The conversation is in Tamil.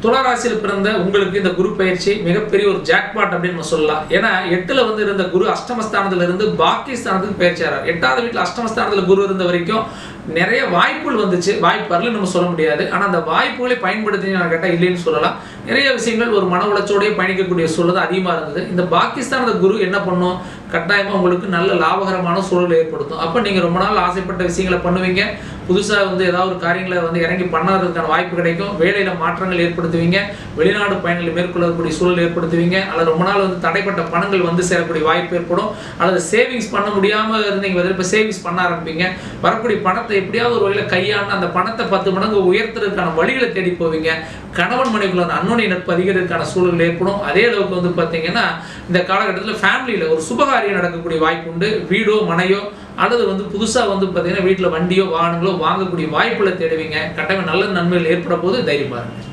துலா ராசியில் பிறந்த உங்களுக்கு இந்த குரு பயிற்சி மிகப்பெரிய ஒரு ஜாக்பாட் அப்படின்னு நம்ம சொல்லலாம். ஏன்னா 8ல வந்து இருந்த குரு அஷ்டமஸ்தானத்துல இருந்து பாக்கியஸ்தானத்துக்கு பயிற்சியாரார். 8வது வீட்டில் அஷ்டமஸ்தானத்துல குரு இருந்த வரைக்கும் நிறைய வாய்ப்புகள் வந்துச்சு. வாய்ப்பு வரல நம்ம சொல்ல முடியாது. ஆனால் அந்த வாய்ப்புகளை பயன்படுத்தி நான் கேட்டால் இல்லைன்னு சொல்லலாம். நிறைய விஷயங்கள் ஒரு மன உளைச்சோடையே பயணிக்கக்கூடிய சூழல் அதிகமாக இருந்தது. இந்த பாகிஸ்தானோட குரு என்ன பண்ணும், கட்டாயமாக உங்களுக்கு நல்ல லாபகரமான சூழல் ஏற்படுத்தும். அப்போ நீங்கள் ரொம்ப நாள் ஆசைப்பட்ட விஷயங்களை பண்ணுவீங்க. புதுசாக வந்து ஏதாவது ஒரு காரியங்களை வந்து இறங்கி பண்ணாததுக்கான வாய்ப்பு கிடைக்கும். வேலையில் மாற்றங்கள் ஏற்படுத்துவீங்க. வெளிநாடு பயணங்களை மேற்கொள்ளக்கூடிய சூழல் ஏற்படுத்துவீங்க. அல்லது ரொம்ப நாள் வந்து தடைப்பட்ட பணங்கள் வந்து சேரக்கூடிய வாய்ப்பு ஏற்படும். அல்லது சேவிங்ஸ் பண்ண முடியாமல் இருந்தீங்க, இப்போ சேவிங்ஸ் பண்ண ஆரம்பிப்பீங்க. வரக்கூடிய பணத்தை எப்படியாவது ஒரு வகையில் கையாண்டு அந்த பணத்தை 10 மடங்கு உயர்த்துறதுக்கான வழிகளை தேடி போவீங்க. கணவன் மனைவிக்குள்ள அந்த அன்னோனிய நட்பு அதிகரிக்கிறதுக்கான சூழல் ஏற்படும். அதே அளவுக்கு வந்து பார்த்தீங்கன்னா இந்த காலகட்டத்தில் ஃபேமிலியில் ஒரு சுபகாரியம் நடக்கக்கூடிய வாய்ப்பு உண்டு. வீடோ மனையோ அல்லது வந்து புதுசாக வந்து பார்த்தீங்கன்னா வீட்டில் வண்டியோ வாகனங்களோ வாங்கக்கூடிய வாய்ப்புகளை தேடுவீங்க. கட்டாயம் நல்ல நன்மைகள் ஏற்பட போது தைரியமாக இருங்க.